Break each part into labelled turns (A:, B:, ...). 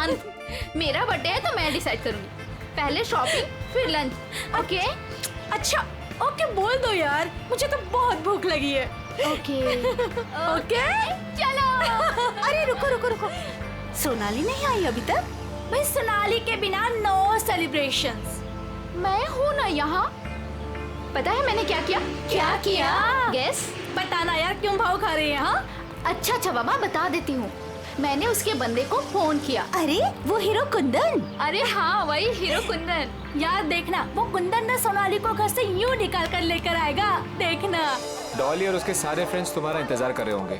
A: शांत। मेरा बर्थडे है तो मैं डिसाइड करूंगी। पहले शॉपिंग फिर लंच। ओके?
B: अच्छा ओके बोल दो यार, मुझे तो बहुत भूख लगी है।
A: ओके।
B: ओके
A: चलो।
B: अरे रुको रुको रुको, सोनाली नहीं आई अभी तक? भाई सोनाली के बिना नो सेलिब्रेशंस।
A: मैं हूँ ना यहाँ। पता है मैंने क्या किया?
B: क्या किया?
A: गेस।
B: बताना यार, क्यों भाव खा रहे हैं? हाँ
A: अच्छा अच्छा बाबा बता देती हूँ। मैंने उसके बंदे को फोन किया।
B: अरे वो हीरो कुंदन।
A: अरे हाँ वही हीरो कुंदन।
B: यार देखना, वो कुंदन ना सोनाली को घर से यूं निकाल कर लेकर आएगा, देखना।
C: डॉली और उसके सारे फ्रेंड्स तुम्हारा इंतजार कर रहे होंगे।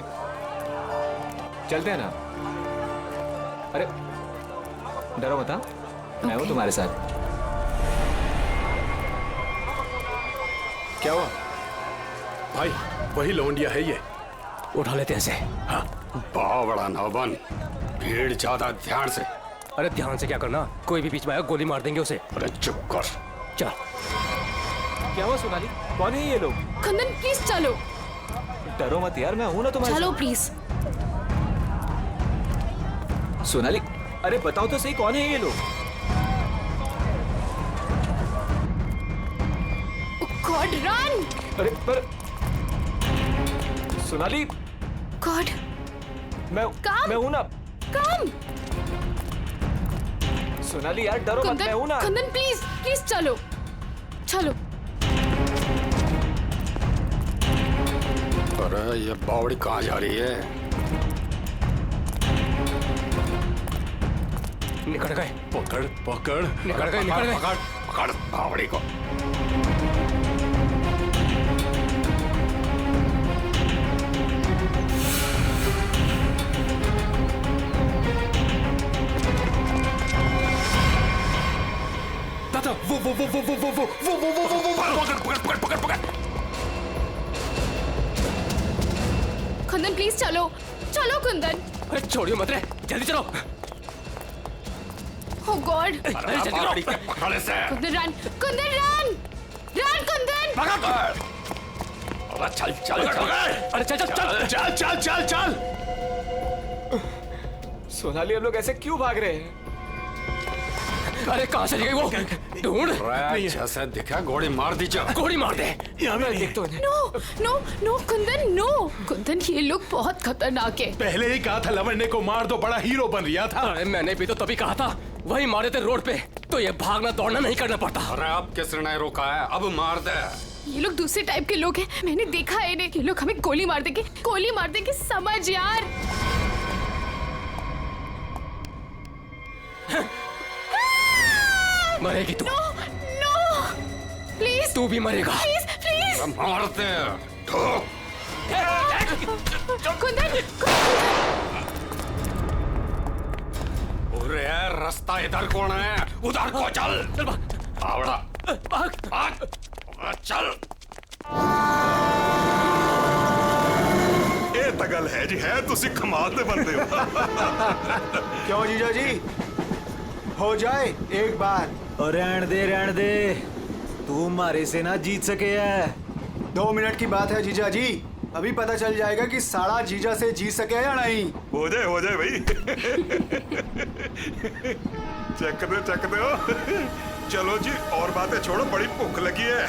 C: चलते हैं ना? अरे डरो मत, मैं हूँ तुम्हारे साथ। क्या हुआ
D: भाई? वही लौंडिया है ये,
C: उठा लेते हैं इसे।
D: हाँ बड़ा ना बन, भीड़ ज्यादा, ध्यान से।
C: अरे ध्यान से क्या करना, कोई भी बीच में आया गोली मार देंगे उसे।
D: अरे चुप कर।
C: चल। क्या हुआ सोनाली, कौन है ये लोग?
B: कुंदन प्लीज चलो।
C: डरो मत यार, मैं हूं ना तुम्हारे
B: चलो
C: साथ।
B: प्लीज।
C: सोनाली अरे बताओ तो सही, कौन है ये लोग?
B: God run.
C: अरे पर सोनाली,
B: गॉड
C: मैं हूं ना।
B: कम।
C: सोनाली यार डरो मत, मैं हूं ना।
B: कुंदन प्लीज प्लीज चलो चलो।
D: अरे ये बावड़ी कहाँ जा रही है?
C: निकल गए।
D: पकड़ पकड़,
C: निकल गए, निकल गए।
D: पकड़ पकड़ बावड़ी को। दादा वो पकड़ पकड़ पकड़ पकड़ पकड़।
B: कुंदन प्लीज चलो चलो कुंदन।
C: अरे छोड़ियो मत रे, जल्दी चलो।
B: ओ गॉड।
D: अरे बावड़ी के पकड़ से।
B: Kundan run, Kundan run, run Kundan.
D: पकड़। अरे चल चल चल।
C: अरे चल चल चल।
D: चल चल चल चल।
C: सोनाली हम लोग ऐसे क्यों भाग रहे हैं? अरे कहाँ चली गई वो? ढूंढ।
D: जैसे दिखा गोली मार दी, जा
C: गोली मार दे। मैं देखता हूँ इन्हें।
B: No no no Kundan no. Kundan ये लोग बहुत खतरनाक है।
E: पहले ही कहा था लवंडे को मार दो, बड़ा हीरो बन रिया था।
C: अरे मैंने भी तो तभी कहा था, वही मारे थे रोड पे, तो ये भागना दौड़ना नहीं करना पड़ता।
D: अरे अब किसने नहीं रोका है, अब मार दे।
B: ये लोग दूसरे टाइप के लोग हैं, मैंने देखा है इन्हें। ये लोग हमें गोली मार देंगे, गोली मार देंगे, समझ यार।
C: मरेगी तू।
B: नो प्लीज,
C: तू भी मरेगा।
B: Please please.
D: मार दे। ठोक।
B: कुंदन
D: अरे रास्ता इधर कौन है? उधर को चल।
C: चल भाग।
D: आवड़ा
C: भाग।
D: भाग। चल।
E: ਇਹ ਤਾਂ ਗੱਲ ਹੈ ਜੀ, ਹੈ ਤੁਸੀਂ ਕਮਾਲ ਦੇ ਬੰਦੇ ਹੋ।
F: क्यों जीजा जी, हो जाए एक बार।
G: और रहन दे, तू मारे से ना जीत सके है।
F: 2 मिनट की बात है जीजा जी, अभी पता चल जाएगा कि साड़ा जीजा से जीत सके या नहीं।
E: हो जाए भाई। चक दो। चलो जी और बातें छोड़ो, बड़ी भूख लगी है।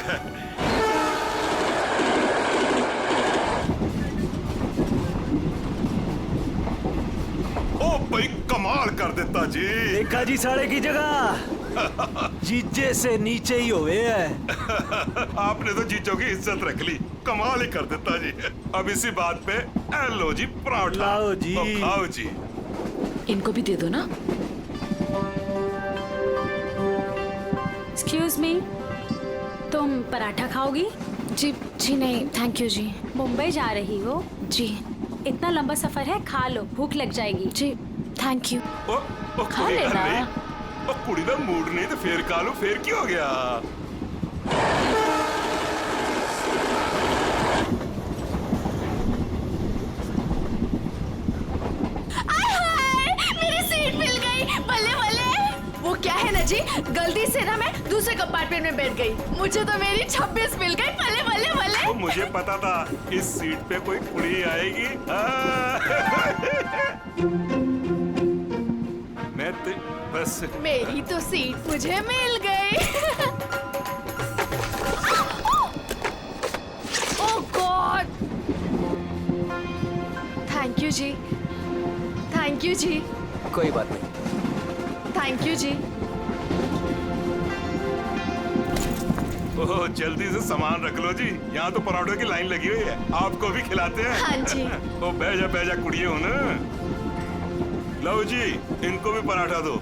E: ओ भाई कमाल कर देता जी।
G: देखा जी साड़े की जगह जीजे से नीचे ही हुए है।
E: आपने तो जीजों की इज्जत रख ली, कमाल ही कर देता जी। अब इसी बात पे लो जी पराठा।
G: लाओ जी।
E: तो खाओ जी।
H: इनको भी दे दो ना।
B: एक्सक्यूज मी, तुम पराठा खाओगी? जी जी नहीं थैंक यू जी। मुंबई जा रही हो? जी। इतना लंबा सफर है, खा लो, भूख लग जाएगी। जी थैंक यू।
E: ओ
H: खा
E: कोई गल
H: लेना।
E: नहीं। ओ कुड़ी दा मूड नहीं तो फिर खा लो, फिर की हो गया?
B: मेरी सीट मिल गई, बल्ले बल्ले। वो क्या है ना जी, गलती से ना मैं दूसरे कंपार्टमेंट में बैठ गई, मुझे तो मेरी 26 मिल गई, बल्ले बल्ले बल्ले।
E: तो मुझे पता था इस सीट पे कोई कुड़ी आएगी। मैं बस
A: मेरी तो सीट मुझे मिल गई। ओह गॉड, थैंक यू जी, थैंक यू जी,
C: कोई बात नहीं।
A: थैंक यू जी।
E: ओह जल्दी से सामान रख लो जी, यहाँ तो पराठों की लाइन लगी हुई है, आपको भी खिलाते हैं।
A: हाँ जी।
E: ओ बैजा कुड़िए हो ना। लो जी, इनको भी पराठा दो।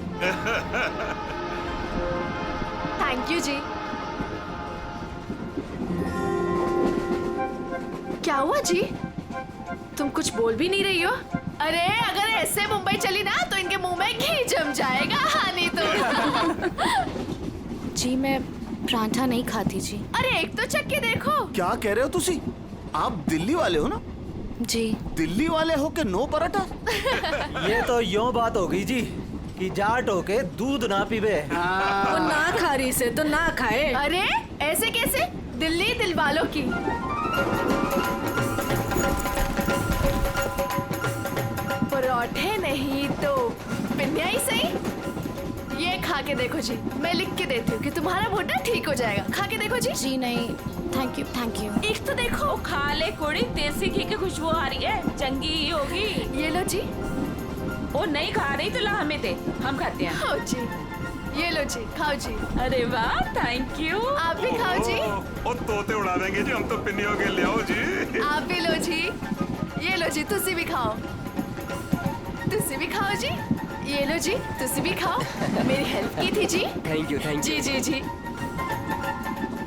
A: थैंक यू जी। क्या हुआ जी, तुम कुछ बोल भी नहीं रही हो? अरे अगर ऐसे मुंबई चली ना तो इनके मुंह में घी जम जाएगा। हाँ नहीं तो।
B: जी मैं पराठा नहीं खाती जी।
A: अरे एक तो चख के देखो।
I: क्या कह रहे हो तुसी? आप दिल्ली वाले हो ना?
B: जी।
I: दिल्ली वाले हो के नो पराठा?
G: ये तो यूं बात हो गई जी कि जाट होके दूध ना पीवे।
H: वो ना खा रही से तो ना खाए।
A: अरे ऐसे कैसे? दिल्ली दिल वालों की। पराठे नहीं तो पिन्या ही सही। ये खा के देखो जी, मैं लिख के देती हूँ कि तुम्हारा मोटा ठीक हो जाएगा। खा के देखो जी।
B: जी नहीं, थैंक यू थैंक यू।
A: एक तो देखो।
H: खा ले कुड़ी, देसी घी की खुशबू आ रही है, चंगी ही होगी।
A: ये लो जी।
H: वो नहीं खा रही तो ला हमें दे, हम खाते हैं।
A: खाओ जी, ये लो जी, खाओ जी।
H: अरे वाह, थैंक यू।
A: आप भी खाओ जी।
E: ओ तोते उड़ा देंगे जी, हम तो पिन्नियों के ले आओ जी।
A: आप भी लो जी, ये लो जी, तुसी भी खाओ। तुसी भी खाओ जी, ये लो जी, तुसी भी खाओ। मेरी हेल्प की थी जी।
C: थैंक यू
A: जी जी जी,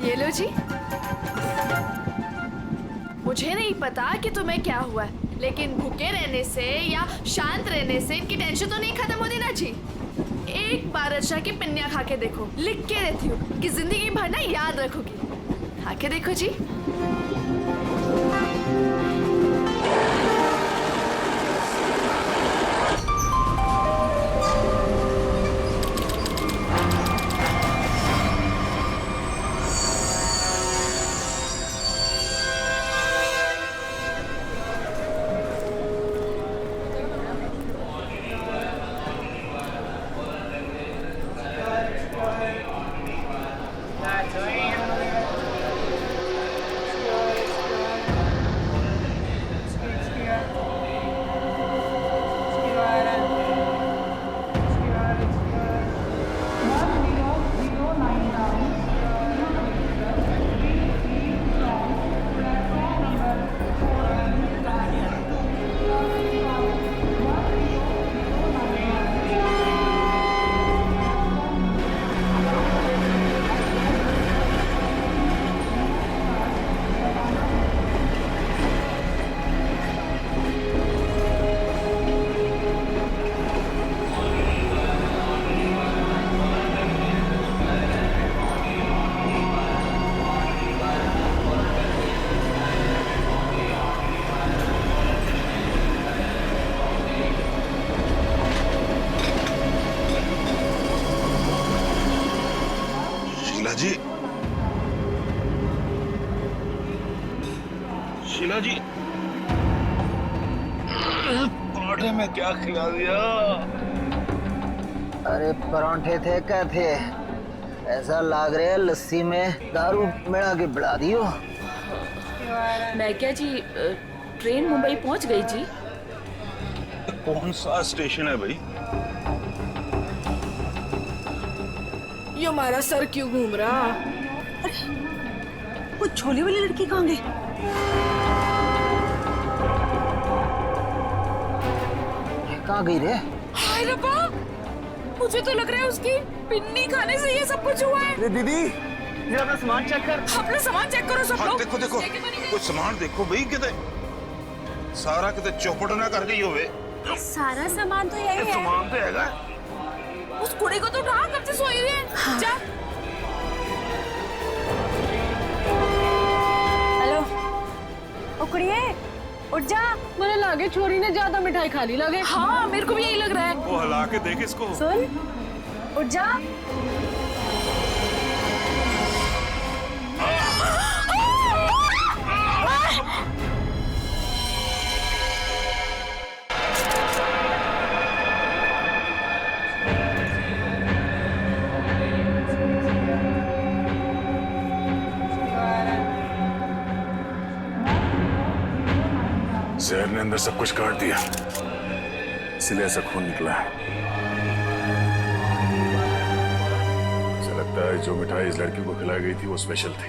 A: ये लो जी। मुझे नहीं पता कि तुम्हें क्या हुआ है, लेकिन भूखे रहने से या शांत रहने से इनकी टेंशन तो नहीं खत्म होती ना जी। एक बार अच्छा की पिन्या खा के देखो, लिख के देती हूँ कि जिंदगी भर ना याद रखोगी। खा के देखो जी।
E: शीला जी, पराठे में क्या खिला दिया?
J: अरे परांठे थे क्या थे? ऐसा लाग रहा है लस्सी में दारू मिला के बढ़ा दियो।
H: मैं क्या जी, ट्रेन मुंबई पहुंच गई जी।
E: कौन सा स्टेशन है भाई?
H: ये हमारा सर क्यों घूम रहा?
B: वो छोले वाली लड़की कहाँ गई?
J: कहाँ गई रे?
H: हाय रब्बा, मुझे तो लग रहा है उसकी पिन्नी खाने से ये सब कुछ हुआ है।
J: दीदी, ये अपना सामान चेक कर।
H: अपना सामान चेक करो सब लोग।
E: देखो देखो, कुछ सामान देखो भाई, किते सारा किते चौपट ना कर गई होवे।
B: सारा सामान तो यही है।
E: सामान तो हैगा।
H: उस कुड़ी को तो उठा, कब से सोई हुई है।
B: हाँ।
H: जा।
B: हेलो, ओ कुड़िए, उठ जा।
H: मुझे लगे छोरी ने ज्यादा मिठाई खा ली लगे। हाँ, मेरे को भी यही लग रहा है।
E: वो हिला के देख इसको।
B: सुन, उठ जा।
E: जहर ने अंदर सब कुछ काट दिया, इसलिए ऐसा खून निकला है। मुझे लगता है जो मिठाई इस लड़की को खिलाई गई थी वो स्पेशल थी।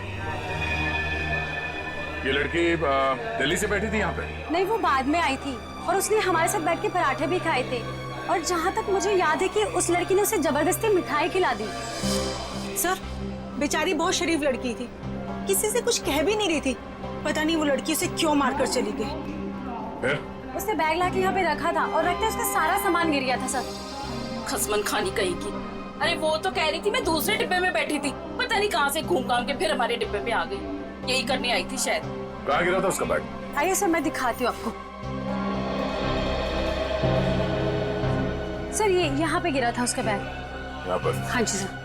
E: ये लड़की दिल्ली से बैठी थी यहाँ पे?
B: नहीं, वो बाद में आई थी और उसने हमारे साथ बैठ के पराठे भी खाए थे। और जहाँ तक मुझे याद है कि उस लड़की ने उसे जबरदस्ती मिठाई खिला दी।
H: सर, बेचारी बहुत शरीफ लड़की थी, किसी से कुछ कह भी नहीं रही थी। पता नहीं वो लड़की उसे क्यों मारकर चली गई।
E: फिर?
B: उसने बैग लाके यहाँ पे रखा था और रखते उसका सारा सामान गिर गया था सर।
H: खसमन खानी कहीं की। अरे वो तो कह रही थी मैं दूसरे डिब्बे में बैठी थी, पता नहीं कहाँ से घूम घाम के फिर हमारे डिब्बे पे आ गई। यही करने आई थी शायद।
E: कहाँ गिरा था उसका बैग?
B: आइए सर, मैं दिखाती हूँ आपको। सर, ये यहाँ पे गिरा था उसका बैग।
E: यहाँ पर?
B: हाँ जी सर।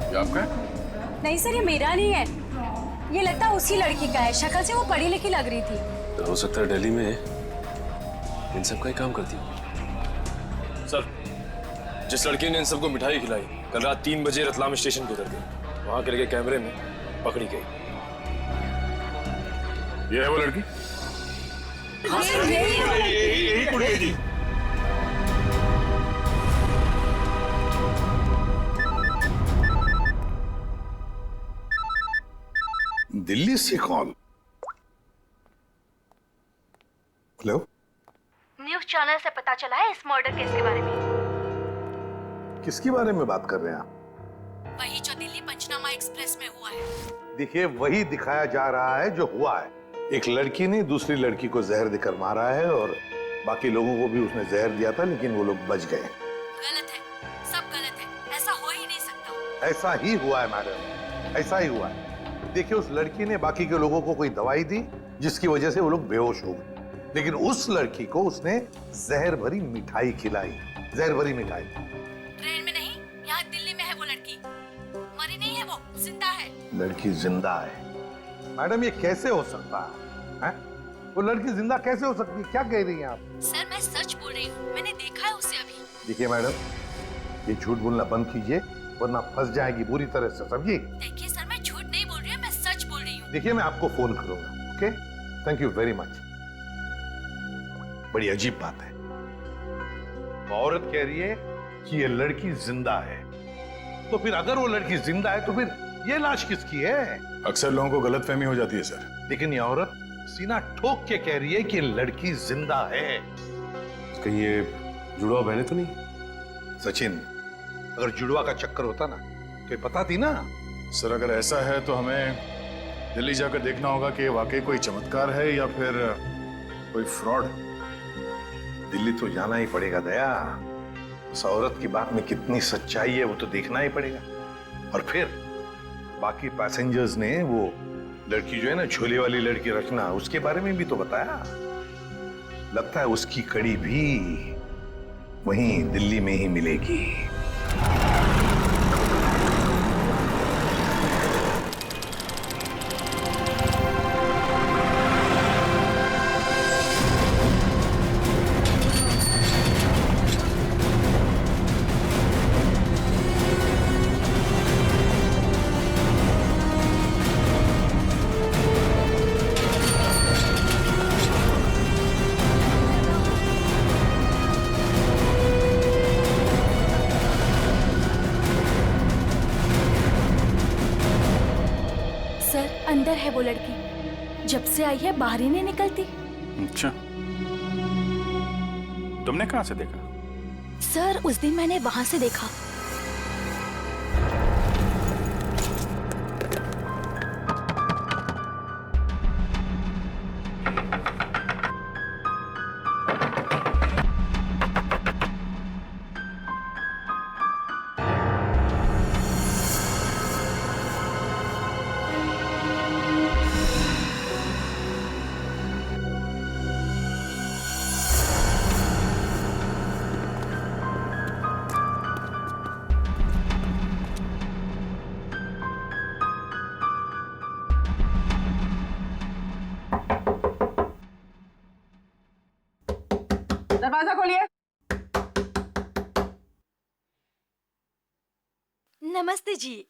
E: ये आपका है?
B: नहीं सर, ये मेरा नहीं है, ये लगता है उसी लड़की का है। शक्ल से वो पढ़ी लिखी लग रही थी।
K: तो हो सकता है दिल्ली में इन सब का ही काम करती हो। सर, जिस लड़की ने इन सबको मिठाई खिलाई कल रात 3 बजे रतलाम स्टेशन पे उतर गई, वहां के लगे कैमरे में पकड़ी गई।
E: ये है वो लड़की? यही कुड़ी थी।
L: दिल्ली से कॉल। हेलो,
B: न्यूज़ चैनल से पता चला है इस मर्डर केस के बारे में।
L: किसके बारे में बात कर रहे हैं आप?
B: वही जो दिल्ली पंचनामा एक्सप्रेस में हुआ है।
L: देखिए, वही दिखाया जा रहा है जो हुआ है। एक लड़की ने दूसरी लड़की को जहर देकर मारा है और बाकी लोगों को भी उसने जहर दिया था, लेकिन वो लोग बच गए।
B: गलत है, सब गलत है, ऐसा हो ही नहीं सकता।
L: ऐसा ही हुआ है मैडम, ऐसा ही हुआ है। देखिए, उस लड़की ने बाकी के लोगों को कोई दवाई दी जिसकी वजह से वो लोग बेहोश हो गए, लेकिन उस लड़की को उसने जहर भरी मिठाई खिलाई। जहर भरी मिठाई।
B: ट्रेन में नहीं, यहाँ दिल्ली में है वो लड़की। मरी नहीं है, वो जिंदा है।
L: लड़की जिंदा है? मैडम, ये कैसे हो सकता है? वो लड़की जिंदा कैसे हो सकती है? क्या कह रही हैं आप?
B: सर, मैं सच बोल रही हूँ, मैंने देखा है उसे अभी।
L: देखिए मैडम, ये झूठ बोलना बंद कीजिए वरना फंस जाएगी बुरी तरह से, समझिए?
B: देखिए सर, मैं झूठ नहीं बोल रही हूँ, मैं सच बोल रही हूँ।
L: देखिए, मैं आपको फोन करूंगा, okay? Thank you very much. बड़ी अजीब बात है, औरत कह रही है कि ये लड़की जिंदा है, तो फिर अगर वो लड़की जिंदा है तो फिर ये लाश किसकी है?
E: अक्सर लोगों को गलतफहमी हो जाती है सर।
L: लेकिन ये औरत सीना ठोक के कह रही है कि लड़की जिंदा है।
K: कहीं ये जुड़वा बहने तो नहीं?
L: सचिन, अगर जुड़वा का चक्कर होता ना तो ये बताती ना।
E: सर, अगर ऐसा है तो हमें दिल्ली जाकर देखना होगा कि वाकई कोई चमत्कार है या फिर कोई फ्रॉड।
L: दिल्ली तो जाना ही पड़ेगा दया। उस औरत की बात में कितनी सच्चाई है वो तो देखना ही पड़ेगा। और फिर बाकी पैसेंजर्स ने वो लड़की जो है ना, झोले वाली लड़की रचना, उसके बारे में भी तो बताया। लगता है उसकी कड़ी भी वहीं दिल्ली में ही मिलेगी।
A: अंदर है वो लड़की, जब से आई है बाहर ही नहीं निकलती।
E: अच्छा, तुमने कहाँ से देखा?
A: सर, उस दिन मैंने वहां से देखा।
H: दरवाजा खोलिए।
B: नमस्ते जी।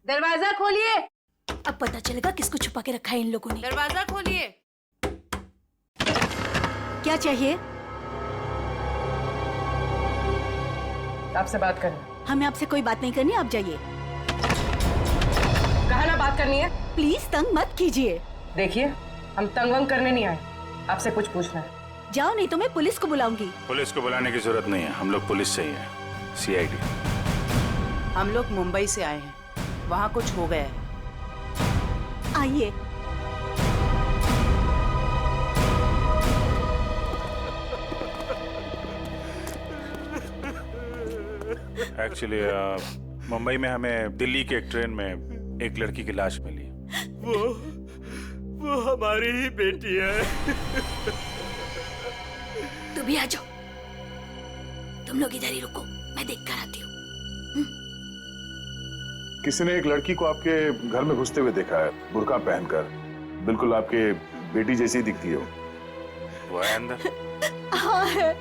H: दरवाजा खोलिए।
B: अब पता चलेगा किसको छुपा के रखा है इन लोगों ने।
H: दरवाजा खोलिए।
B: क्या चाहिए?
H: आपसे बात करनी।
B: हमें आपसे कोई बात नहीं करनी, आप जाइए।
H: कहा ना बात करनी है।
B: प्लीज तंग मत कीजिए।
H: देखिए, हम तंग वंग करने नहीं आए, आपसे कुछ पूछना है।
B: जाओ, नहीं तो मैं पुलिस को बुलाऊंगी।
E: पुलिस को बुलाने की जरूरत नहीं है, हम लोग पुलिस से ही हैं, CID।
H: हम लोग मुंबई से आए हैं, वहाँ कुछ हो गया है।
B: आइए।
E: एक्चुअली मुंबई में हमें दिल्ली के एक ट्रेन में एक लड़की की लाश मिली।
G: वो हमारी ही बेटी है।
B: तुम भी आ जाओ। तुम लोग इधर ही रुको, मैं देख कर आती हूँ।
E: किसी ने एक लड़की को आपके घर में घुसते हुए देखा है, बुर्का पहनकर, बिल्कुल आपके बेटी जैसी दिखती है वो है अंदर।
B: हाँ है।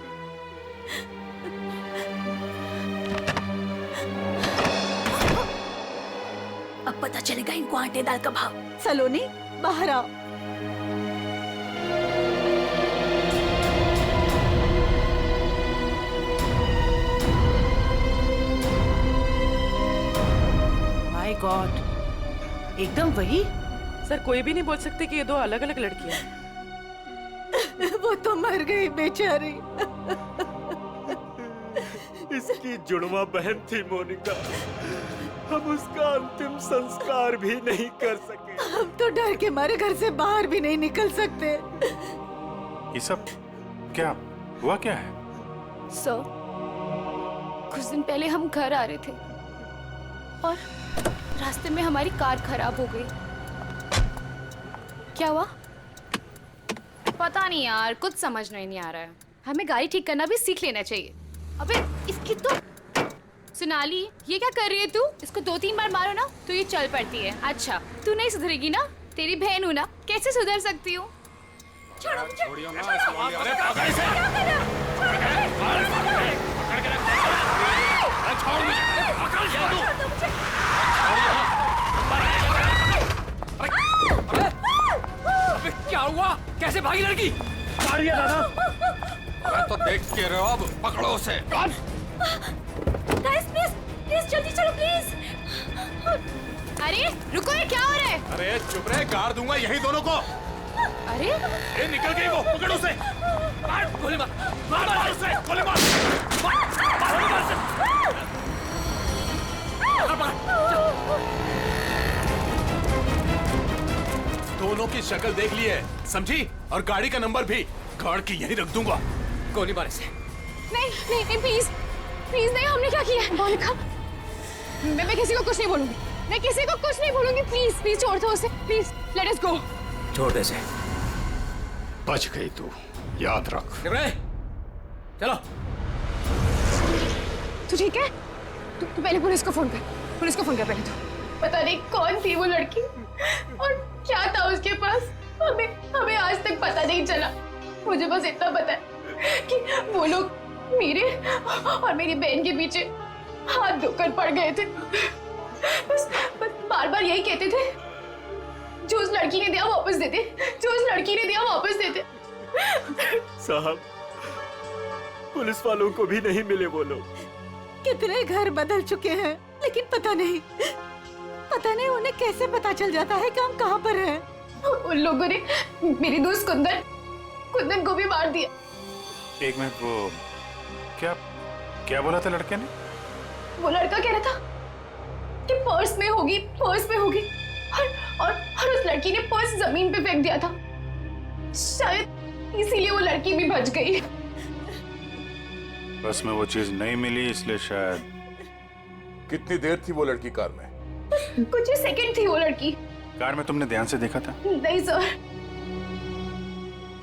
B: अब पता चलेगा इनको आटे दाल का भाव। सलोनी, बाहर आओ।
H: माय गॉड, एकदम वही। सर, कोई भी नहीं बोल सकते कि ये दो अलग अलग लड़कियां हैं।
B: वो तो मर गई बेचारी।
G: इसकी जुड़वा बहन थी मोनिका। हम उसका अंतिम संस्कार भी नहीं कर सके।
B: हम तो डर के मारे घर से बाहर भी नहीं निकल सकते।
E: ये सब क्या हुआ, क्या है?
A: सर, कुछ दिन पहले हम घर आ रहे थे और रास्ते में हमारी कार खराब हो गई। क्या हुआ? पता नहीं यार, कुछ समझ नहीं आ रहा है। हमें गाड़ी ठीक करना भी सीख लेना चाहिए। अबे इसकी तो सोनाली, ये क्या कर रही है तू? इसको 2-3 बार मारो ना तो ये चल पड़ती है। अच्छा, तू नहीं सुधरेगी ना? तेरी बहन हूँ ना, कैसे सुधर सकती हूँ? छोड़ो मुझे।
K: क्या हुआ? कैसे भागी लड़की?
G: मारिए दादा।
K: मैं तो देख के रहो, अब पकड़ो उसे।
A: गाइस प्लीज, प्लीज जल्दी चलो प्लीज। अरे रुको, ये क्या हो रहा है?
K: अरे चुप रहे, गाड़ दूंगा यही दोनों को।
A: अरे
K: ये निकल गई, वो पकड़ उसे। मार, गोली मार, मार उसे, गोली मार, गोली मार उसे। दोनों की शक्ल देख ली है, समझी? और गाड़ी का नंबर भी गाड़ के यहीं रख दूंगा। गोली मार इसे।
A: नहीं नहीं नहीं, प्लीज प्लीज नहीं, हमने क्या किया है? मोनिका, मैं किसी को कुछ नहीं बोलूंगी, मैं किसी को कुछ नहीं बोलूंगी। प्लीज प्लीज छोड़ दो उसे, प्लीज लेट अस गो।
G: छोड़ दे से।
D: बच गई तू, याद रख।
K: चलो।
A: तू ठीक है? तू पहले पुलिस को फोन कर, पुलिस को फोन कर पहले। तू पता नहीं कौन थी वो लड़की और क्या था उसके पास, हमें आज तक पता नहीं चला। मुझे बस इतना पता है कि वो लोग मेरे और मेरी बहन के पीछे हाथ धोकर पड़ गए थे। बस बार बार यही कहते थे, जो उस लड़की ने दिया वापस दे दे, जो उस लड़की ने दिया वापस दे दे।
G: साहब, पुलिस वालों को भी नहीं मिले वो लोग।
B: कितने घर बदल चुके हैं, लेकिन पता नहीं उन्हें कैसे पता चल जाता है कि हम कहाँ पर हैं।
A: उन लोगों ने मेरी दोस्त कुंदन को भी मार दिया।
E: एक मिनट, वो क्या बोला था लड़के ने?
A: वो लड़का कह रहा था कि पर्स में होगी और उस लड़की ने पर्स जमीन पे फेंक दिया था। शायद इसीलिए वो लड़की भी बच गई।
E: बस में वो चीज नहीं मिली, इसलिए शायद।
L: कितनी देर थी वो लड़की कार में?
A: कुछ ही सेकंड थी वो लड़की।
E: कार में तुमने ध्यान से देखा था?
A: नहीं सर।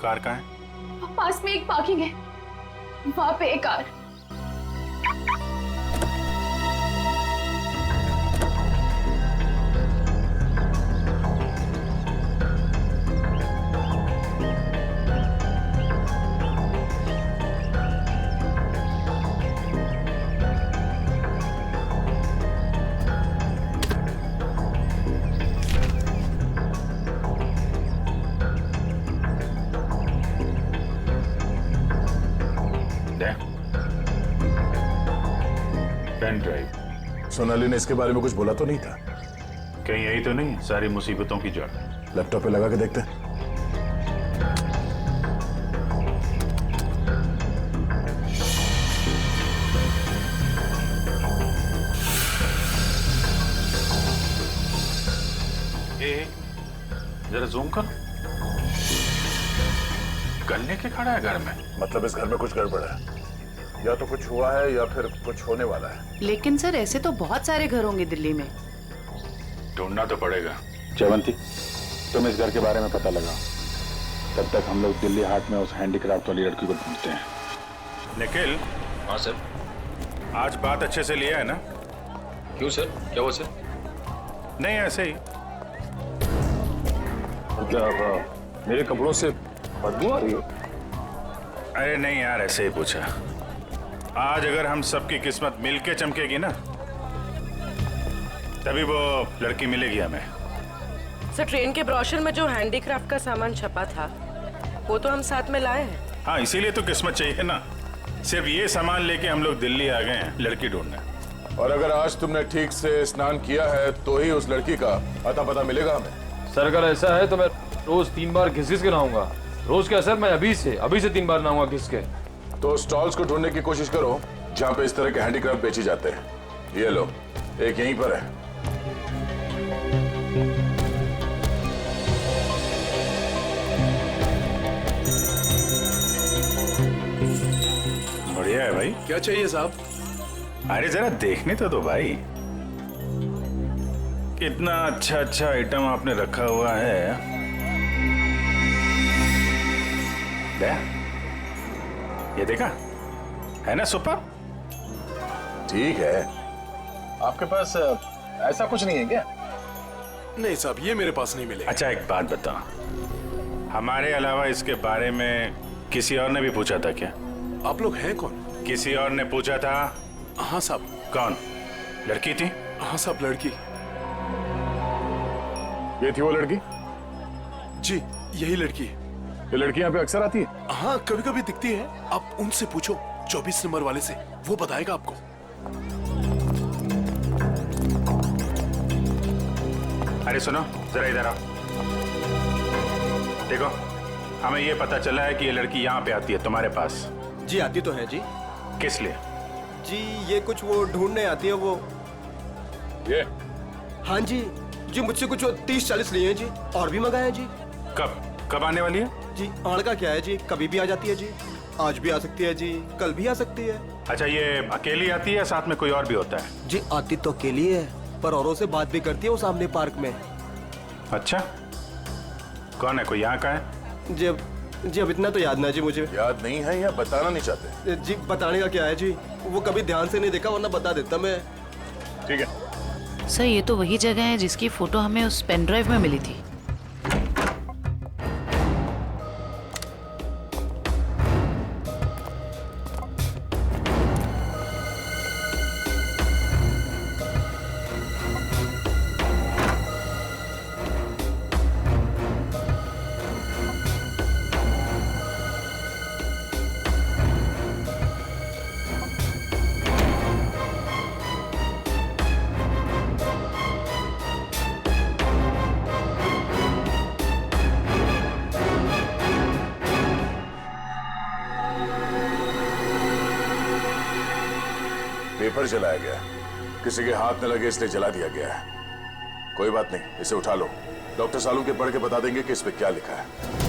E: कार कहाँ है?
A: पास में एक पार्किंग है, वहां पे एक कार।
E: Pen drive. सोनाली ने इसके बारे में कुछ बोला तो नहीं था? कहीं यही तो नहीं सारी मुसीबतों की जड़? लैपटॉप पे लगा के देखते हैं।
M: जरा जूम कर। गन्ने के खड़ा है घर में।
E: मतलब इस घर में कुछ गड़बड़ है, या तो कुछ हुआ है या फिर कुछ होने वाला है।
N: लेकिन सर ऐसे तो बहुत सारे घर होंगे दिल्ली में।
M: ढूंढना तो पड़ेगा।
O: जयवंती, तुम इस घर के बारे में पता लगाओ, तब तक हम लोग दिल्ली हाट में उस हैंडीक्राफ्ट वाली लड़की को ढूंढते हैं।
K: निखिल। हाँ सर।
M: आज बात अच्छे से लिया है ना?
K: क्यों सर, क्या हुआ सर?
M: नहीं ऐसे ही।
K: मतलब मेरे कपड़ों से बदबू आ रही है?
M: अरे नहीं यार, ऐसे ही पूछा। आज अगर हम सबकी किस्मत मिलके चमकेगी ना, तभी वो लड़की मिलेगी हमें।
N: सर ट्रेन के ब्रोशर में जो हैंडीक्राफ्ट का सामान छपा था वो तो हम साथ में लाए हैं।
M: हाँ, इसीलिए तो किस्मत चाहिए ना। सिर्फ ये सामान लेके हम लोग दिल्ली आ गए हैं लड़की ढूंढने।
E: और अगर आज तुमने ठीक से स्नान किया है तो ही उस लड़की का अता पता मिलेगा हमें।
K: सर अगर ऐसा है तो मैं रोज 3 बार घिस के नहाऊंगा। रोज क्या सर, मैं अभी से 3 बार नहाऊंगा घिस के।
E: तो स्टॉल्स को ढूंढने की कोशिश करो जहाँ पे इस तरह के हैंडीक्राफ्ट बेचे जाते हैं। ये लो, एक यहीं पर है।
M: बढ़िया है भाई।
K: क्या चाहिए साहब?
M: अरे जरा देखने तो दो भाई, कितना अच्छा अच्छा आइटम आपने रखा हुआ है। ये देखा है ना, सुपर।
E: ठीक है, आपके पास ऐसा कुछ नहीं है क्या?
K: नहीं साहब, ये मेरे पास नहीं मिलेगा।
M: अच्छा एक बात बताओ, हमारे अलावा इसके बारे में किसी और ने भी पूछा था क्या?
K: आप लोग हैं कौन?
M: किसी और ने पूछा था?
K: हाँ साहब।
M: कौन? लड़की थी?
K: हाँ साहब, लड़की।
E: ये थी वो लड़की?
K: जी यही लड़की है।
E: ये लड़की यहाँ पे अक्सर आती है?
K: हाँ कभी कभी दिखती है। आप उनसे पूछो 24 नंबर वाले से, वो बताएगा आपको।
M: अरे सुनो जरा इधर आओ। देखो, हमें ये पता चला है कि ये लड़की यहाँ पे आती है तुम्हारे पास।
F: जी आती तो है जी।
M: किस लिए?
F: जी ये कुछ वो ढूंढने आती है वो।
E: ये?
F: हाँ जी जी, मुझसे कुछ 30-40 लिए हैं जी, और भी मंगाए हैं जी।
M: कब आने वाली है?
F: जी आड़ का क्या है जी, कभी भी आ जाती है जी। आज भी आ सकती है जी, कल भी आ सकती है।
M: अच्छा, ये अकेली आती है, साथ में कोई और भी होता है?
F: जी आती तो अकेली है, पर औरों से बात भी करती है वो सामने पार्क में।
M: अच्छा, कौन है, कोई यहाँ का है?
F: जी अब इतना तो याद ना जी मुझे।
E: याद नहीं है या बताना नहीं चाहते?
F: जी बताने का क्या है जी, वो कभी ध्यान से नहीं देखा, वरना बता देता मैं।
E: ठीक है
N: सर, ये तो वही जगह है जिसकी फोटो हमें उस पेन ड्राइव में मिली थी।
E: पेपर जलाया गया, किसी के हाथ न लगे इसलिए जला दिया गया है। कोई बात नहीं, इसे उठा लो, डॉक्टर सालू के पढ़ के बता देंगे कि इस पे क्या लिखा है।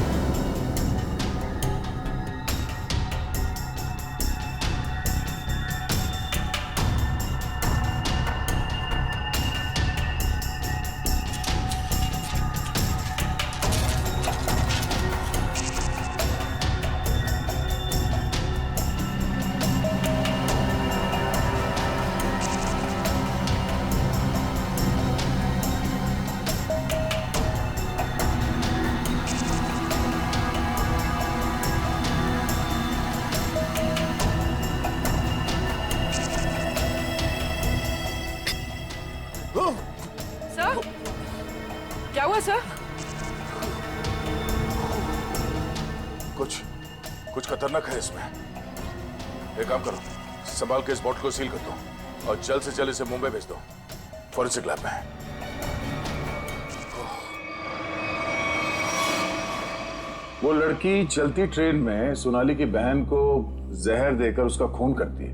N: सर क्या हुआ सर?
E: कुछ खतरनाक है इसमें। एक काम करो, संभाल के इस बॉटल को सील कर दो।
D: और जल्द से जल्द इसे मुंबई भेज दो फॉरेंसिक लैब में।
E: वो लड़की चलती ट्रेन में सोनाली की बहन को जहर देकर उसका खून करती है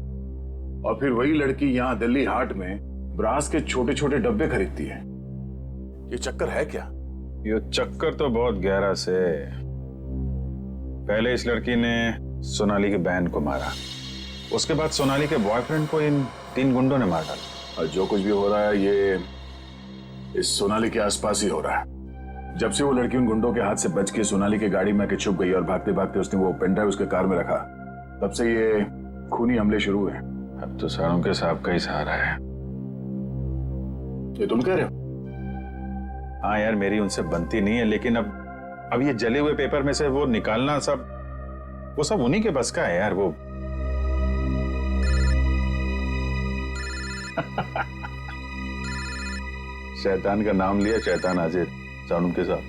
E: और फिर वही लड़की यहाँ दिल्ली हाट में ब्रास के छोटे छोटे डब्बे खरीदती है। ये चक्कर है क्या?
M: ये चक्कर तो बहुत गहरा से। पहले इस लड़की ने सोनाली की बहन को मारा, उसके बाद सोनाली के बॉयफ्रेंड को इन 3 गुंडों ने मार डाला।
E: और जो कुछ भी हो रहा है ये इस सोनाली के आसपास ही हो रहा है। जब से वो लड़की उन गुंडों के हाथ से बच के सोनाली की गाड़ी में आके छुप गई और भागते भागते उसने वो पेनड्राइव उसके कार में रखा, तब से ये खूनी हमले शुरू हुए।
M: अब तो सारों के साहब का ही सहारा है।
E: ये तुम कह रहे हो?
M: हाँ यार, मेरी उनसे बनती नहीं है, लेकिन अब ये जले हुए पेपर में से वो निकालना वो सब उन्हीं के बस का है यार। वो
E: शैतान का नाम लिया, शैतान हाजिर। सानुम के साथ।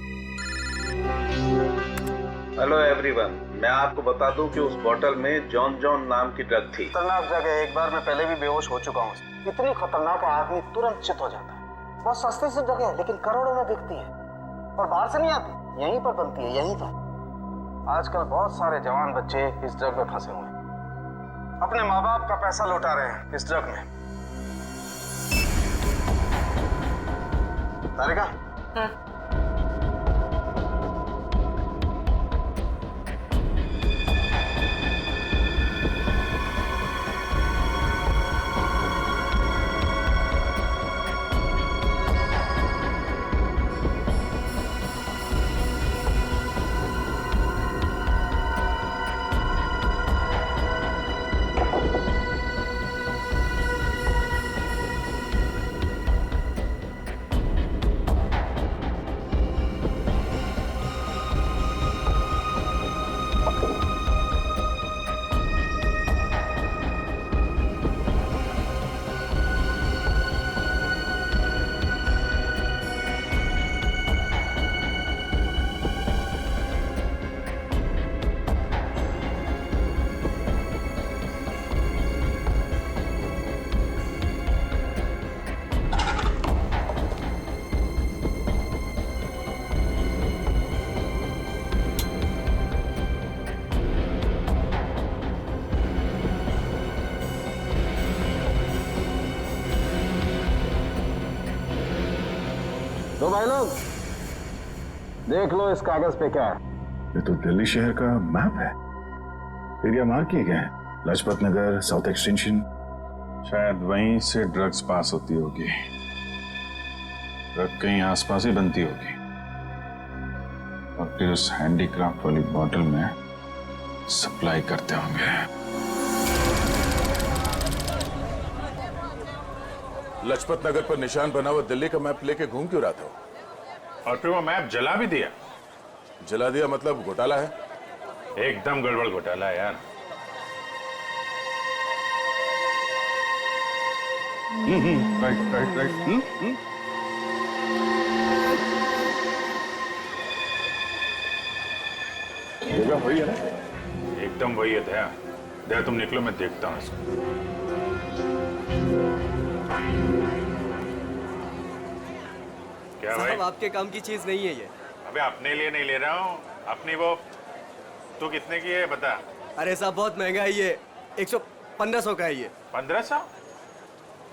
L: हेलो एवरीवन, मैं आपको बता दूं कि उस बोतल में जॉन जॉन नाम की ड्रग थी।
F: खतरनाक जगह, एक बार मैं पहले भी बेहोश हो चुका हूँ। इतनी खतरनाक है, आदमी तुरंत चित हो जाता है। बहुत सस्ती सी जगह है, लेकिन करोड़ों में बिकती है और बाहर से नहीं आती, यहीं पर बनती है, यहीं पर। आजकल बहुत सारे जवान बच्चे इस ड्रग में फंसे हुए हैं, अपने माँ बाप का पैसा लौटा रहे हैं इस ड्रग में। तारिका, तो भाई लोग देख लो इस कागज पे क्या है।
E: ये तो दिल्ली शहर का मैप है। एरिया मार्क किए गए हैं, लाजपत नगर, साउथ एक्सटेंशन।
M: शायद वहीं से ड्रग्स पास होती होगी। ड्रग कहीं आसपास ही बनती होगी और फिर उस हैंडीक्राफ्ट वाली बॉटल में सप्लाई करते होंगे।
E: लाजपत नगर पर निशान बना हुआ दिल्ली का मैप लेके घूम क्यों रहा था?
M: और फिर वो मैप जला भी दिया।
E: जला दिया मतलब घोटाला है?
M: एकदम गड़बड़ घोटाला है यार।
E: Right right right. जगह वही है ना?
M: एकदम वही है। दया दया, तुम निकलो, मैं देखता हूँ इसको। क्या भाई?
F: आपके काम की चीज नहीं है ये।
M: अबे अपने लिए नहीं ले रहा हूँ, अपनी वो। तू कितने की है बता?
F: अरे साहब बहुत महंगा है ये, 1500 का है ये।
M: 1500?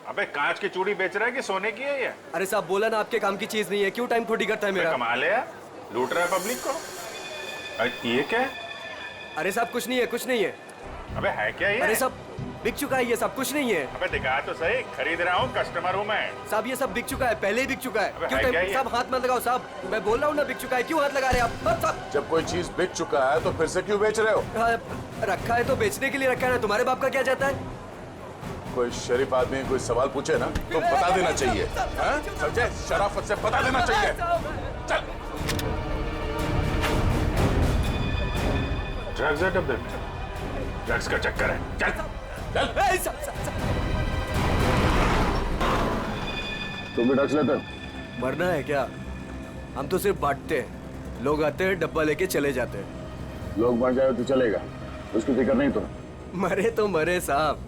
M: अबे कांच की चूड़ी बेच रहा है कि सोने की है ये?
F: अरे साहब बोला ना आपके काम की चीज नहीं है, क्यों टाइम खोटी करता है मेरा?
M: कमाल है यार, लूट रहा है पब्लिक को। ये क्या है?
F: अरे साहब कुछ नहीं है, कुछ नहीं है।
M: अबे है क्या ये?
F: अरे साहब बिक चुका है ये सब, कुछ नहीं है।
M: अबे दिखा तो सही, खरीद रहा हूँ, कस्टमर हूँ मैं।
F: साहब ये सब बिक चुका है, पहले ही बिक चुका है। क्यों
M: है क्या
F: टाइम? साहब हाथ मत लगाओ साहब, मैं बोल रहा हूँ ना बिक चुका है, क्यों हाथ लगा रहे हैं आप? साहब
E: जब कोई चीज बिक चुका है तो फिर से क्यों बेच रहे हो?
F: रखा है तो बेचने के लिए रखा है ना, तुम्हारे बाप का क्या जाता है?
E: कोई शरीफ आदमी कोई सवाल पूछे ना तो बता देना चाहिए, समझे? शराफत से बता देना चाहिए। चल।
M: ड्रग्स है डब्बे में, ड्रग्स का चक्कर है। चल चल।
E: तुम भी ड्रग्स लेते?
F: मरना है क्या? हम तो सिर्फ बांटते हैं, लोग आते हैं डब्बा लेके चले जाते हैं।
E: लोग मर जाए तो चलेगा, उसकी फिक्र नहीं तुम्हें?
F: मरे तो मरे साहब,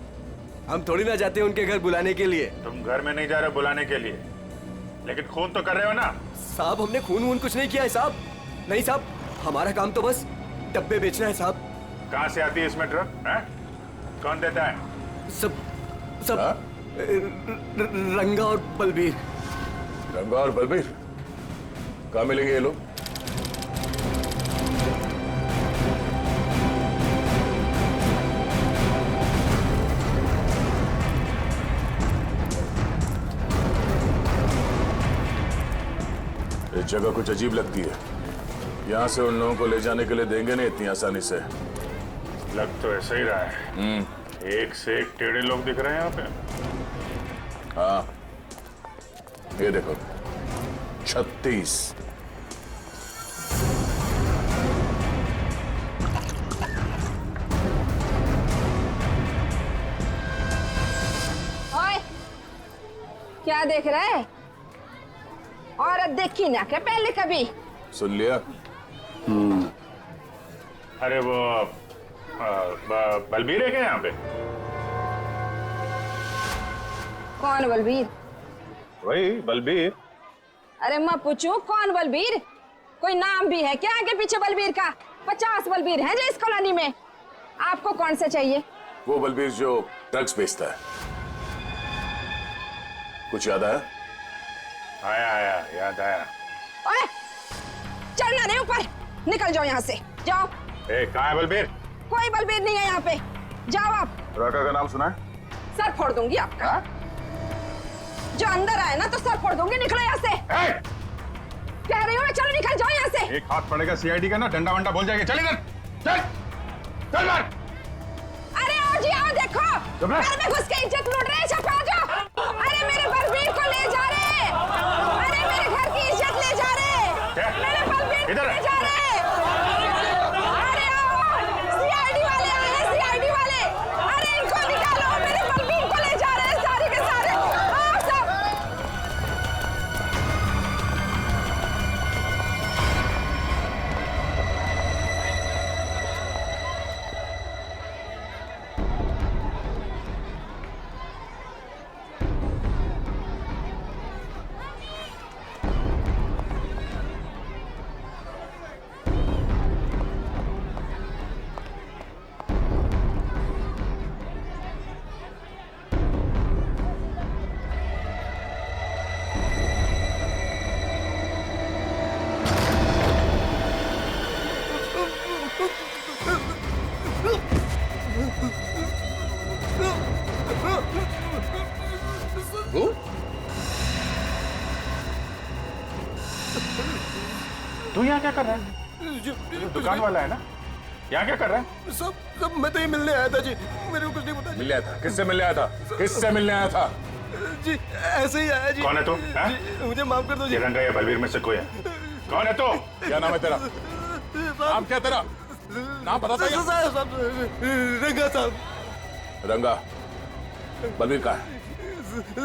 P: हम थोड़ी ना जाते उनके घर बुलाने के लिए।
M: तुम घर में नहीं जा रहे बुलाने के लिए, लेकिन खून तो कर रहे हो ना?
P: साहब हमने खून वून कुछ नहीं किया है साहब। नहीं साहब, हमारा काम तो बस डब्बे बेचना है साहब।
M: कहाँ से आती है इसमें ड्रग? कौन देता है?
P: सब रंगा और बलबीर।
E: रंगा और बलबीर कहाँ मिलेंगे ये लोग? ये जगह कुछ अजीब लगती है। यहाँ से उन लोगों को ले जाने के लिए देंगे नहीं इतनी आसानी से।
M: लग तो ऐसा ही रहा है। एक से एक टेढ़े लोग दिख रहे हैं यहाँ पे।
E: हाँ, ये देखो 36।
Q: ओए, क्या देख रहा है? औरत देखी ना क्या पहले कभी?
E: सुन लिया?
M: अरे वो बलबीर है क्या यहाँ पे?
Q: कौन बलबीर?
M: वही बलबीर।
Q: अरे मैं पूछूं कौन बलबीर? कोई नाम भी है क्या आगे पीछे बलबीर का? 50 बलबीर हैं जो इस कॉलोनी में। आपको कौन सा चाहिए?
E: वो बलबीर जो ड्रग्स बेचता है। कुछ याद आया?
M: आया याद आया।
Q: ओए, चढ़ना नहीं ऊपर, निकल जाओ यहाँ से, जाओ।
M: कहाँ है बलबीर?
Q: कोई बलबीर नहीं है यहाँ पे, जाओ आप।
E: राका का नाम सुना है?
Q: सर फोड़ दूंगी आपका। जो अंदर आए ना तो सर फोड़ दूंगी, निकलो यहाँ से। कह रही हूँ चलो निकल जाओ यहाँ से।
M: एक हाथ पड़ेगा सीआईडी का ना, डंडा वंडा बोल जाएगा। चल इधर, चल चल मार।
Q: अरे आओ जी आओ, देखो घर में घुस के इज्जत लूट रहे, छपा जाओ। अरे मेरे बलबीर को ले जा रहे, अरे मेरे घर की इज्जत ले जा रहे, मेरे बलबीर को ले जा रहे। अरे आओ, सीआईडी वाले आए हैं, सीआईडी वाले। अरे इनको निकालो, मेरे बलबीर को ले जा रहे हैं सारे के सारे। आओ सब।
M: तू यहाँ क्या कर रहा है? दुकान वाला है ना? यहाँ क्या कर रहा है?
P: सब मैं तो ही मिलने आया था जी, मेरे को कुछ नहीं पता।
E: मिलने आया था? किससे मिलने आया था? किससे मिलने आया था?
P: जी ऐसे ही आया जी।
M: कौन है तू?
P: मुझे माफ कर दो जी।
M: रंगा या बलबीर में से कोई है? कौन है तू?
E: क्या नाम है तेरा? नाम क्या तेरा? नाम बता दो।
P: रंगा साहब।
E: रंगा, बलबीर कहाँ है?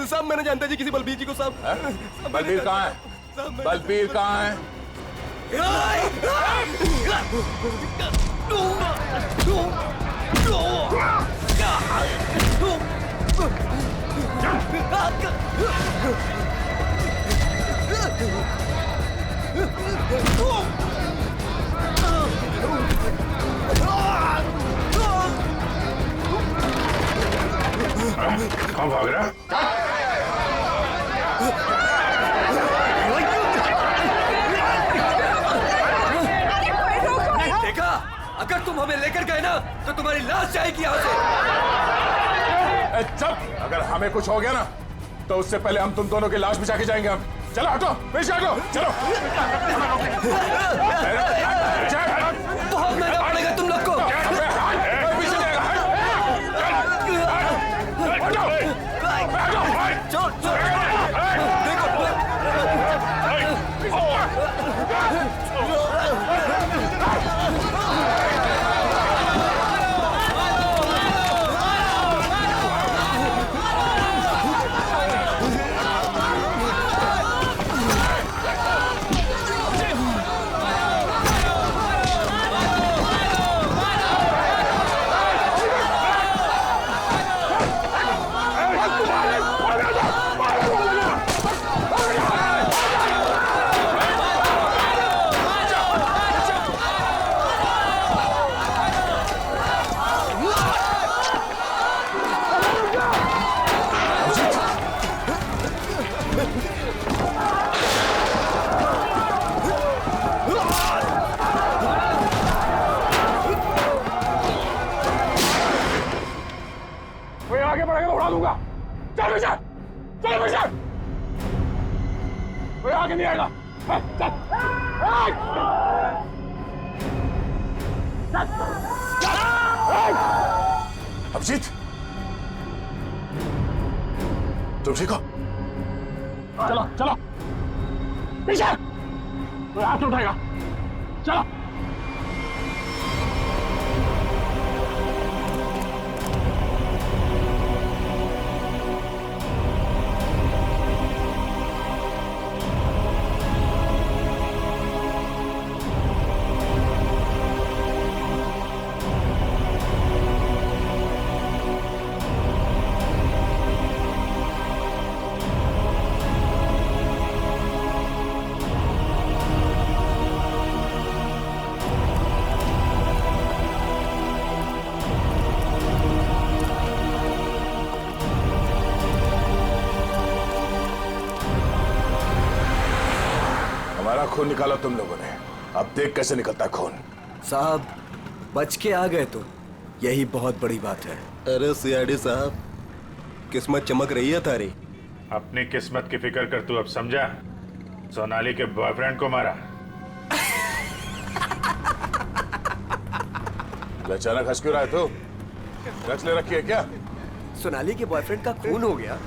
P: साहब मैंने जानता जी किसी बलबीर जी को साहब।
E: बलबीर कहाँ है? बलबीर कहाँ है?
M: कौन भाग रहा?
P: देखा, अगर तुम हमें लेकर गए ना तो तुम्हारी लाश जाएगी यहाँ से।
E: चुप! अगर हमें कुछ हो गया ना तो उससे पहले हम तुम दोनों की लाश बिछा के जाएंगे हम। चलो हटो, पीछे हटो, चलो।
P: बहुत महंगा पड़ेगा तुम लोग को।
O: चल विशाल, चल विशाल, कोई आगे नहीं आएगा। चल,
E: अभिजीत, तुम ठीक हो?
O: चलो चलो विशाल, कोई हाथ उठाएगा। चलो
E: हमारा खून निकाला तुम लोगों ने, अब देख कैसे निकलता है खून।
P: साहब बच के आ गए तो यही बहुत बड़ी बात है।
R: अरे सीआईडी साहब, किस्मत चमक रही है तारी।
M: अपनी किस्मत की फिक्र कर, तू अब समझा? सोनाली के बॉयफ्रेंड को मारा।
E: अचानक हंस क्यों रहा है तू? ड्रग्स ले रखी है क्या?
P: सोनाली के बॉयफ्रेंड का खून हो गया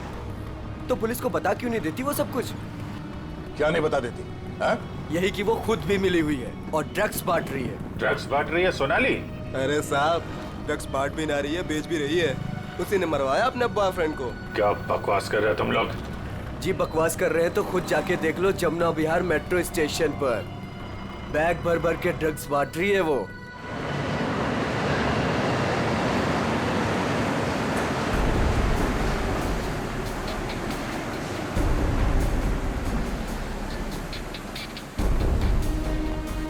P: तो पुलिस को बता क्यों नहीं देती वो सब कुछ?
E: क्या नहीं बता देती? है?
P: यही कि वो खुद भी मिली हुई है और ड्रग्स बांट रही है।
M: ड्रग्स बांट रही है सोनाली?
R: अरे साहब, ड्रग्स बांट भी ना रही है, बेच भी रही है। उसी ने मरवाया अपने बॉयफ्रेंड को।
M: क्या बकवास कर रहे हो तुम लोग?
P: जी बकवास कर रहे हैं तो खुद जाके देख लो, जमुना विहार मेट्रो स्टेशन पर बैग भर भर के ड्रग्स बांट रही है वो।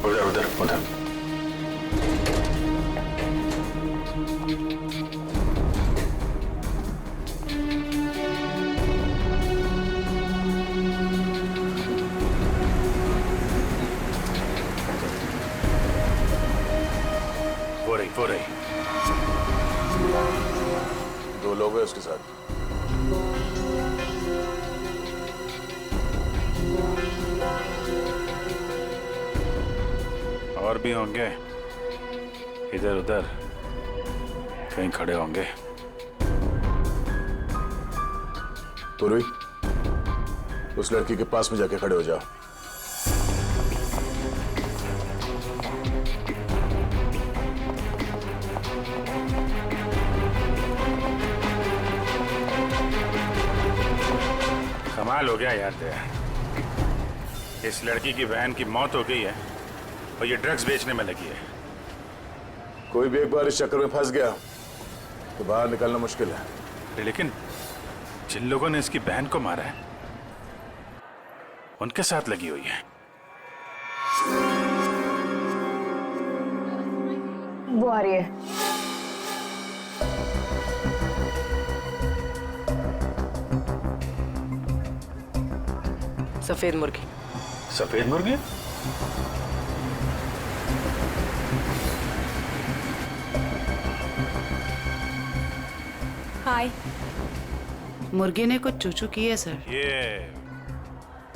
M: उधर उधर उधर। वो रही।
E: दो लोग हैं उसके साथ।
M: और भी होंगे, इधर उधर कहीं खड़े होंगे।
E: पूर्वी, उस लड़की के पास में जाके खड़े हो जाओ।
M: कमाल हो गया यार तेरा। इस लड़की की बहन की मौत हो गई है और ये ड्रग्स बेचने में लगी है।
E: कोई भी एक बार इस चक्कर में फंस गया तो बाहर निकलना मुश्किल है।
M: लेकिन जिन लोगों ने इसकी बहन को मारा है उनके साथ लगी हुई है।
Q: वो आ रही है।
N: सफेद मुर्गी।
M: सफेद मुर्गी?
B: हाय।
S: मुर्गे ने कुछ चूचू की है सर।
M: ये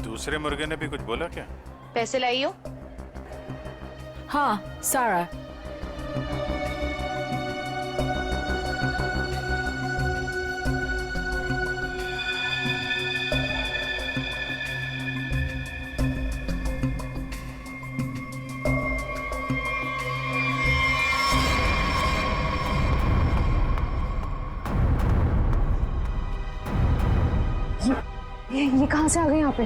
M: दूसरे मुर्गे ने भी कुछ बोला क्या?
S: पैसे लाई हो?
B: हाँ, सारा।
Q: ये कहां से आ गए यहाँ पे?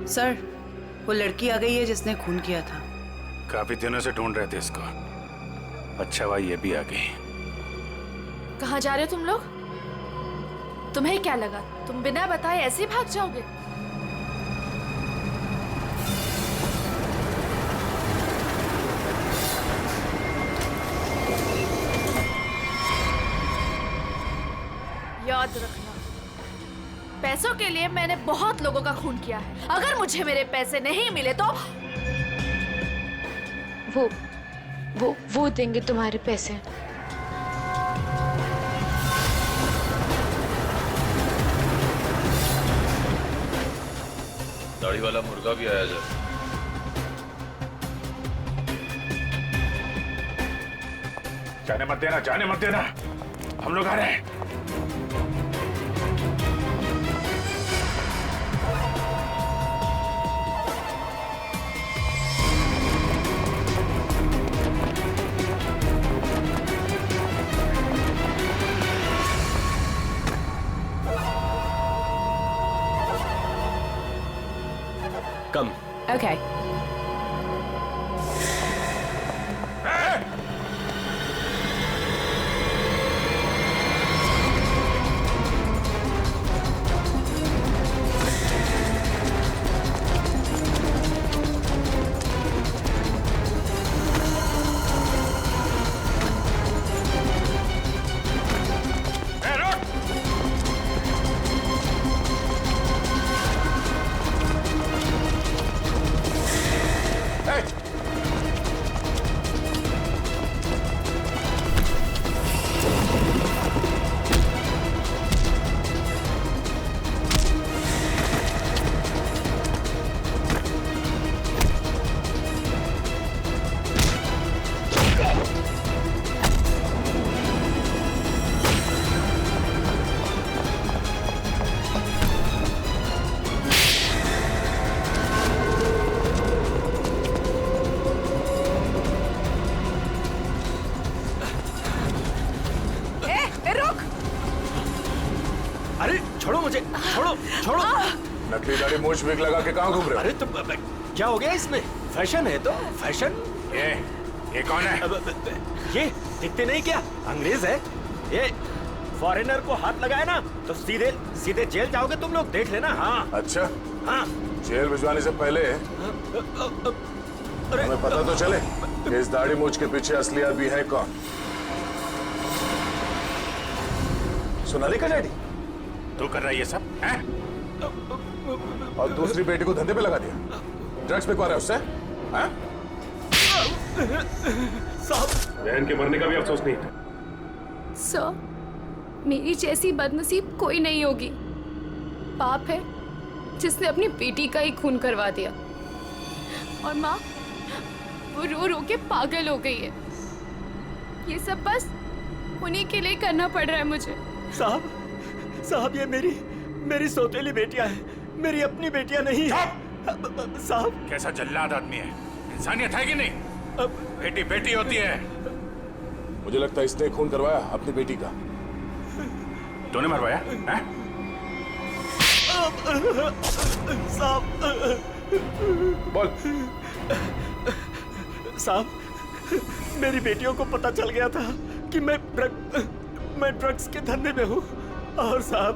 S: सर, वो लड़की आ गई है जिसने खून किया था।
M: काफी दिनों से ढूंढ रहे थे इसको। अच्छा हुआ ये भी आ गई।
A: कहाँ जा रहे हो तुम लोग? तुम्हें क्या लगा तुम बिना बताए ऐसे ही भाग जाओगे? याद रखना, पैसों पैसों के लिए मैंने बहुत लोगों का खून किया है। अगर मुझे मेरे पैसे नहीं मिले तो
T: वो देंगे तुम्हारे पैसे।
K: दाढ़ी वाला मुर्गा भी आया जब।
O: जाने मत देना, जाने मत देना, हम लोग आ रहे हैं।
P: कम।
T: Okay.
P: अरे छोड़ो मुझे, छोड़ो छोड़ो।
E: नकली दाढ़ी मूछ विग लगा के कहाँ घूम रहे हो?
P: अरे तो क्या हो गया इसमें? फैशन है तो फैशन।
O: ये कौन है?
P: ये दिखते नहीं क्या? अंग्रेज है ये। फॉरेनर को हाथ लगाया ना तो सीधे सीधे जेल जाओगे तुम लोग, देख लेना। हाँ
E: अच्छा,
P: हाँ।
E: जेल भिजवाने से पहले हमें पता तो चले कि इस दाढ़ी मूछ के पीछे असली आदमी है कौन। सोनाली का डैडी
O: तू कर रहा है ये सब हैं?
E: और दूसरी बेटी को धंधे पे लगा दिया, ड्रग्स पे कौन है उससे? हैं?
O: बहन के मरने का भी अफसोस नहीं था।
T: सर, मेरी जैसी बदनसीब कोई नहीं होगी। पाप है जिसने अपनी बेटी का ही खून करवा दिया, और माँ वो रो रो के पागल हो गई है। ये सब बस उन्हीं के लिए करना पड़ रहा है मुझे।
P: साहब ये मेरी सौतेली बेटियां हैं, मेरी अपनी बेटियां नहीं है। साहब
O: कैसा जल्लाद आदमी है, इंसानियत है कि नहीं? बेटी बेटी होती है।
E: मुझे लगता है इसने खून करवाया अपनी बेटी का।
O: तूने मरवाया हैं?
P: साहब
E: बोल।
P: साहब मेरी बेटियों को पता चल गया था कि मैं ड्रग्स के धंधे में हूँ, और साहब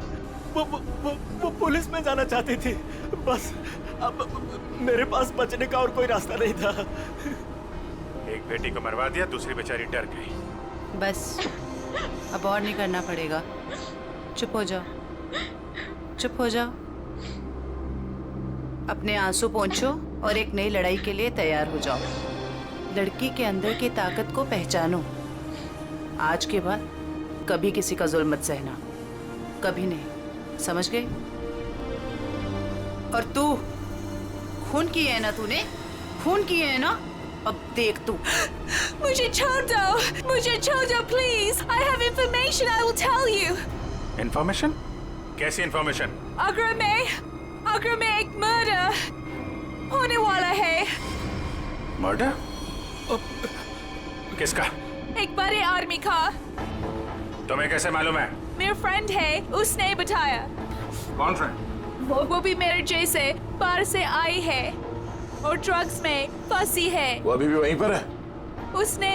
P: वो पुलिस में जाना चाहती थी। बस अब मेरे पास बचने का और कोई रास्ता नहीं था।
O: एक बेटी को मरवा दिया, दूसरी बेचारी डर गई।
S: बस अब और नहीं करना पड़ेगा। चुप हो जाओ, चुप हो जाओ। अपने आंसू पोंछो और एक नई लड़ाई के लिए तैयार हो जाओ। लड़की के अंदर की ताकत को पहचानो। आज के बाद कभी किसी का जुल्म मत सहना, कभी नहीं, समझ गए? और तू खून किए है ना, तूने खून किए है ना, अब देख तू।
T: मुझे छोड़ दो, मुझे छोड़ दो please. I have information, I will tell you.
O: Information? कैसी इंफॉर्मेशन?
T: आगरा में एक मर्डर होने वाला है।
O: मर्डर? किसका?
T: एक बड़े आदमी का।
O: तुम्हें कैसे मालूम है?
T: मेरा फ्रेंड है, उसने बताया।
O: कौन फ्रेंड?
T: वो भी मेरे जैसे बाहर से आई है और ड्रग्स में फंसी है।
E: वो अभी भी वहीं पर है?
T: उसने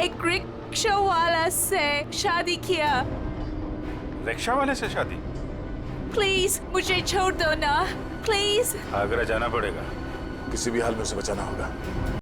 T: एक रिक्शा वाला से शादी किया।
O: रिक्शा वाले से शादी?
T: प्लीज मुझे छोड़ दो ना, प्लीज।
O: आगरा जाना पड़ेगा।
E: किसी भी हाल में उसे बचाना होगा।